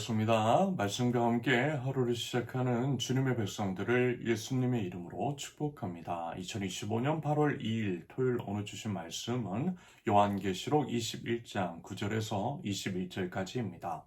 반갑습니다. 말씀과 함께 하루를 시작하는 주님의 백성들을 예수님의 이름으로 축복합니다. 2025년 8월 2일 토요일 오늘 주신 말씀은 요한계시록 21장 9절에서 21절까지입니다.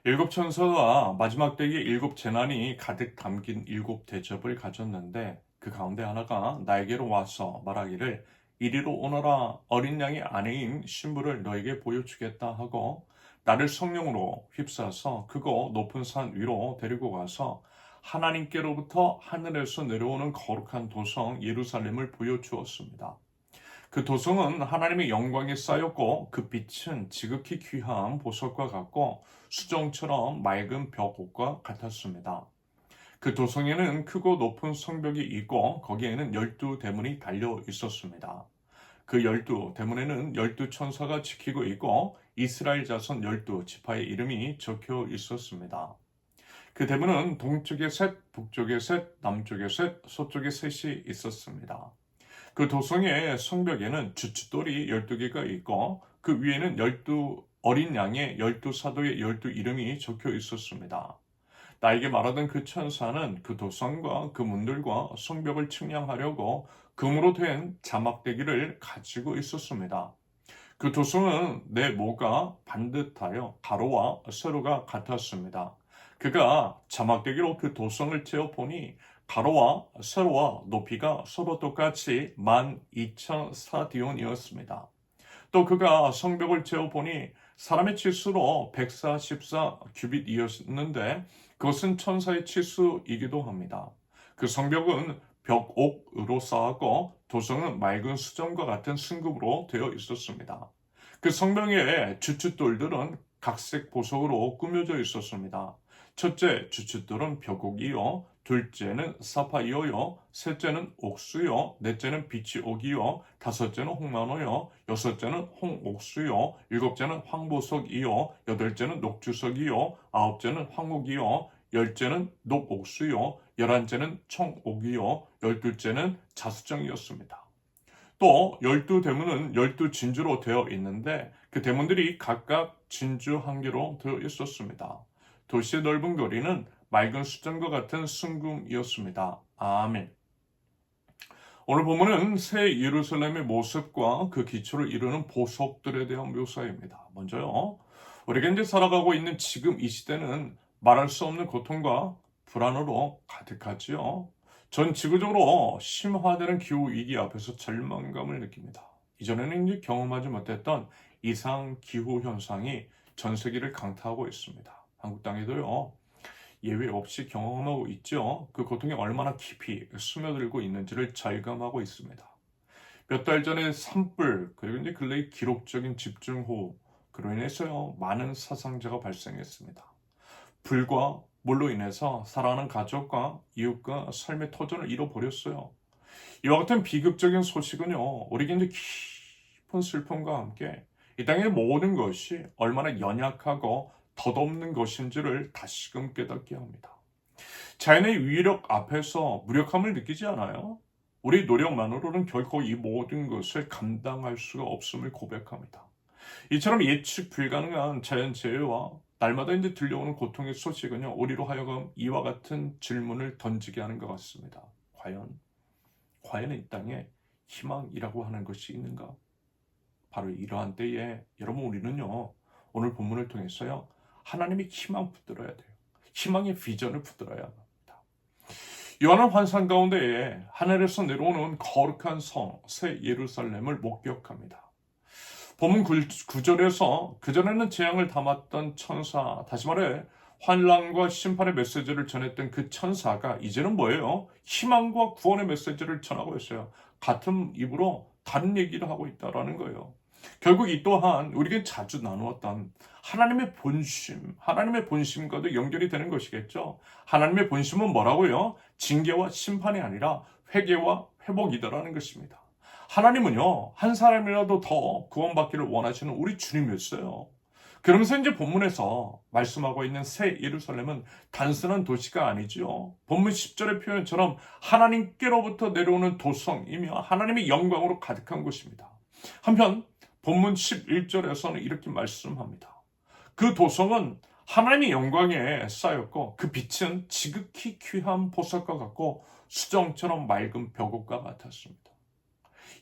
일곱 천사가 마지막 때에 일곱 재난이 가득 담긴 일곱 대접을 가졌는데 그 가운데 하나가 나에게로 와서 말하기를 이리로 오너라, 어린 양의 아내인 신부를 너에게 보여주겠다 하고 나를 성령으로 휩싸서 크고 높은 산 위로 데리고 가서 하나님께로부터 하늘에서 내려오는 거룩한 도성 예루살렘을 보여주었습니다. 그 도성은 하나님의 영광에 쌓였고 그 빛은 지극히 귀한 보석과 같고 수정처럼 맑은 벽옥과 같았습니다. 그 도성에는 크고 높은 성벽이 있고 거기에는 12대문이 달려 있었습니다. 그 12대문에는 12천사가 지키고 있고 이스라엘 자손 12지파의 이름이 적혀 있었습니다. 그 대문은 동쪽에 셋, 북쪽에 셋, 남쪽에 셋, 서쪽에 셋이 있었습니다. 그 도성의 성벽에는 주춧돌이 12개가 있고 그 위에는 12 어린 양의 12사도의 12 이름이 적혀 있었습니다. 나에게 말하던 그 천사는 그 도성과 그 문들과 성벽을 측량하려고 금으로 된 자막대기를 가지고 있었습니다. 그 도성은 내 모가 반듯하여 가로와 세로가 같았습니다. 그가 자막대기로 그 도성을 재어보니 가로와 세로와 높이가 서로 똑같이 12,000사디온이었습니다. 또 그가 성벽을 재어보니 사람의 치수로 144 규빗이었는데 그것은 천사의 치수이기도 합니다. 그 성벽은 벽옥으로 쌓았고 도성은 맑은 수정과 같은 승금으로 되어 있었습니다. 그 성벽의 주춧돌들은 각색 보석으로 꾸며져 있었습니다. 첫째 주춧돌은 벽옥이요, 둘째는 사파이어요, 셋째는 옥수요, 넷째는 빛이 옥이요, 다섯째는 홍만호요, 여섯째는 홍옥수요, 일곱째는 황보석이요, 여덟째는 녹주석이요, 아홉째는 황옥이요, 열째는 녹옥수요, 열한째는 청옥이요, 열둘째는 자수정이었습니다. 또 12대문은 12진주로 되어 있는데 그 대문들이 각각 진주 한 개로 되어 있었습니다. 도시의 넓은 거리는 맑은 수정과 같은 순금이었습니다. 아멘. 오늘 본문은 새 예루살렘의 모습과 그 기초를 이루는 보석들에 대한 묘사입니다. 먼저요, 우리가 이제 살아가고 있는 지금 이 시대는 말할 수 없는 고통과 불안으로 가득하지요. 전 지구적으로 심화되는 기후위기 앞에서 절망감을 느낍니다. 이전에는 이제 경험하지 못했던 이상 기후 현상이 전 세계를 강타하고 있습니다. 한국 땅에도요, 예외 없이 경험하고 있죠. 그 고통이 얼마나 깊이 스며들고 있는지를 절감하고 있습니다. 몇 달 전에 산불, 그리고 이제 근래의 기록적인 집중호우, 그로 인해서요, 많은 사상자가 발생했습니다. 불과 물로 인해서 사랑하는 가족과 이웃과 삶의 터전을 잃어버렸어요. 이와 같은 비극적인 소식은요, 우리에게 이제 깊은 슬픔과 함께 이 땅의 모든 것이 얼마나 연약하고 덧없는 것인지를 다시금 깨닫게 합니다. 자연의 위력 앞에서 무력함을 느끼지 않아요? 우리 노력만으로는 결코 이 모든 것을 감당할 수가 없음을 고백합니다. 이처럼 예측 불가능한 자연재해와 날마다 이제 들려오는 고통의 소식은요, 우리로 하여금 이와 같은 질문을 던지게 하는 것 같습니다. 과연 이 땅에 희망이라고 하는 것이 있는가? 바로 이러한 때에 여러분 우리는요, 오늘 본문을 통해서요, 하나님의 희망 붙들어야 돼요. 희망의 비전을 붙들어야 합니다. 요한은 환상 가운데에 하늘에서 내려오는 거룩한 성, 새 예루살렘을 목격합니다. 본문 9절에서 그전에는 재앙을 담았던 천사, 다시 말해 환란과 심판의 메시지를 전했던 그 천사가 이제는 뭐예요? 희망과 구원의 메시지를 전하고 있어요. 같은 입으로 다른 얘기를 하고 있다는 거예요. 결국 이 또한 우리에게 자주 나누었던 하나님의 본심, 하나님의 본심과도 연결이 되는 것이겠죠. 하나님의 본심은 뭐라고요? 징계와 심판이 아니라 회개와 회복이다라는 것입니다. 하나님은요, 한 사람이라도 더 구원받기를 원하시는 우리 주님이었어요. 그러면서 이제 본문에서 말씀하고 있는 새 예루살렘은 단순한 도시가 아니죠. 본문 10절의 표현처럼 하나님께로부터 내려오는 도성이며 하나님의 영광으로 가득한 곳입니다. 한편 본문 11절에서는 이렇게 말씀합니다. 그 도성은 하나님의 영광에 쌓였고 그 빛은 지극히 귀한 보석과 같고 수정처럼 맑은 벽옥과 같았습니다.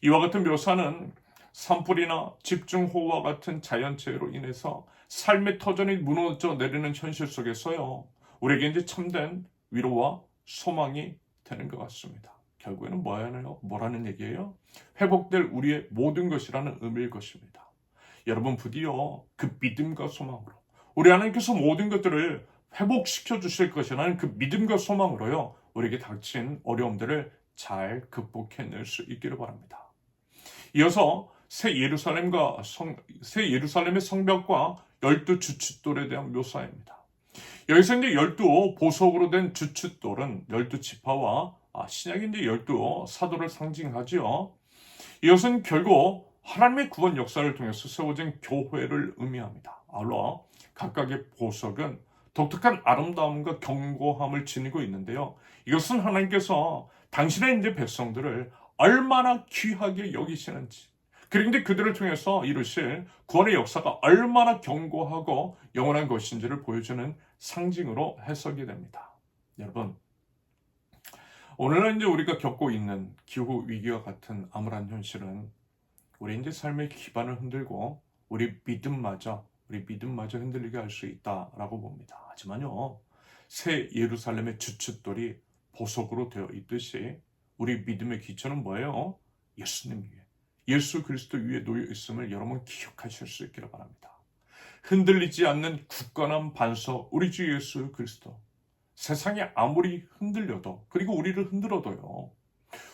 이와 같은 묘사는 산불이나 집중호우와 같은 자연재해로 인해서 삶의 터전이 무너져 내리는 현실 속에서요, 우리에게 이제 참된 위로와 소망이 되는 것 같습니다. 결국에는 뭐라는 얘기예요? 회복될 우리의 모든 것이라는 의미일 것입니다. 여러분 부디요, 그 믿음과 소망으로 우리 하나님께서 모든 것들을 회복시켜 주실 것이라는 그 믿음과 소망으로요, 우리에게 닥친 어려움들을 잘 극복해낼 수 있기를 바랍니다. 이어서 새 예루살렘의 성벽과 12 주춧돌에 대한 묘사입니다. 여기서 이제 12 보석으로 된 주춧돌은 12지파와 신약의 이제 12 사도를 상징하지요. 이것은 결국 하나님의 구원 역사를 통해서 세워진 교회를 의미합니다. 아울러 각각의 보석은 독특한 아름다움과 견고함을 지니고 있는데요. 이것은 하나님께서 당신의 이제 백성들을 얼마나 귀하게 여기시는지, 그리고 이제 그들을 통해서 이루실 구원의 역사가 얼마나 견고하고 영원한 것인지를 보여주는 상징으로 해석이 됩니다. 여러분, 오늘날 이제 우리가 겪고 있는 기후 위기와 같은 암울한 현실은 우리 이제 삶의 기반을 흔들고 우리 믿음마저 흔들리게 할 수 있다라고 봅니다. 하지만요, 새 예루살렘의 주춧돌이 보석으로 되어 있듯이 우리 믿음의 기초는 뭐예요? 예수님 위에, 예수 그리스도 위에 놓여 있음을 여러분 기억하실 수 있기를 바랍니다. 흔들리지 않는 굳건한 반석, 우리 주 예수 그리스도. 세상이 아무리 흔들려도, 그리고 우리를 흔들어도요,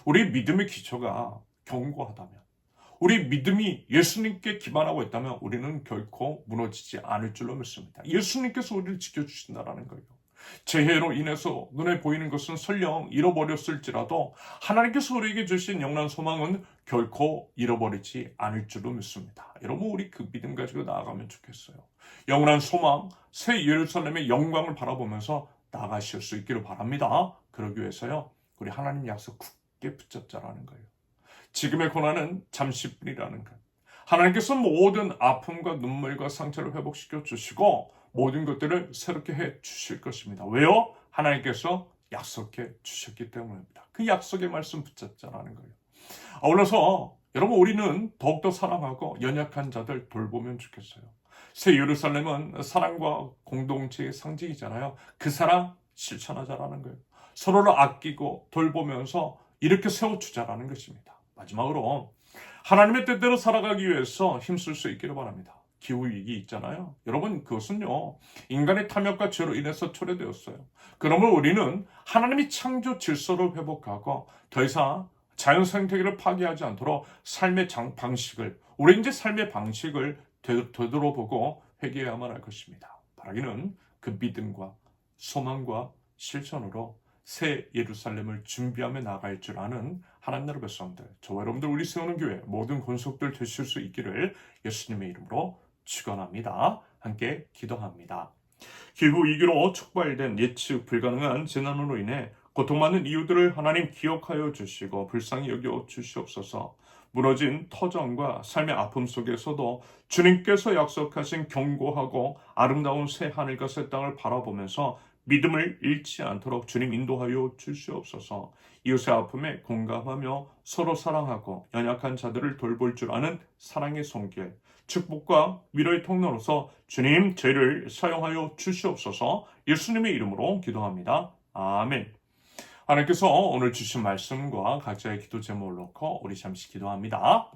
우리 믿음의 기초가 견고하다면, 우리 믿음이 예수님께 기반하고 있다면 우리는 결코 무너지지 않을 줄로 믿습니다. 예수님께서 우리를 지켜주신다는 거예요. 재해로 인해서 눈에 보이는 것은 설령 잃어버렸을지라도 하나님께서 우리에게 주신 영원한 소망은 결코 잃어버리지 않을 줄로 믿습니다. 여러분, 우리 그 믿음 가지고 나아가면 좋겠어요. 영원한 소망, 새 예루살렘의 영광을 바라보면서 나아가실 수 있기를 바랍니다. 그러기 위해서요, 우리 하나님 약속 굳게 붙잡자라는 거예요. 지금의 고난은 잠시뿐이라는 것. 하나님께서 모든 아픔과 눈물과 상처를 회복시켜 주시고 모든 것들을 새롭게 해 주실 것입니다. 왜요? 하나님께서 약속해 주셨기 때문입니다. 그 약속의 말씀 붙잡자라는 거예요. 아울러서 여러분, 우리는 더욱더 사랑하고 연약한 자들 돌보면 좋겠어요. 새 예루살렘은 사랑과 공동체의 상징이잖아요. 그 사랑 실천하자라는 거예요. 서로를 아끼고 돌보면서 이렇게 세워주자라는 것입니다. 마지막으로 하나님의 뜻대로 살아가기 위해서 힘쓸 수 있기를 바랍니다. 기후위기 있잖아요. 여러분, 그것은요, 인간의 탐욕과 죄로 인해서 초래되었어요. 그러면 우리는 하나님이 창조 질서를 회복하고 더 이상 자연 생태계를 파괴하지 않도록 삶의 방식을, 우리 이제 삶의 방식을 되돌아보고 회개해야만 할 것입니다. 바라기는 그 믿음과 소망과 실천으로 새 예루살렘을 준비하며 나갈 줄 아는 하나님 나라 백성들, 저와 여러분들, 우리 세우는 교회 모든 권속들 되실 수 있기를 예수님의 이름으로 축원합니다. 함께 기도합니다. 기후 위기로 촉발된 예측 불가능한 재난으로 인해 고통받는 이웃들을 하나님 기억하여 주시고 불쌍히 여겨 주시옵소서. 무너진 터전과 삶의 아픔 속에서도 주님께서 약속하신 견고하고 아름다운 새 하늘과 새 땅을 바라보면서 믿음을 잃지 않도록 주님 인도하여 주시옵소서. 이웃의 아픔에 공감하며 서로 사랑하고 연약한 자들을 돌볼 줄 아는 사랑의 손길, 축복과 위로의 통로로서 주님 저희를 사용하여 주시옵소서. 예수님의 이름으로 기도합니다. 아멘. 하나님께서 오늘 주신 말씀과 각자의 기도 제목을 놓고 우리 잠시 기도합니다.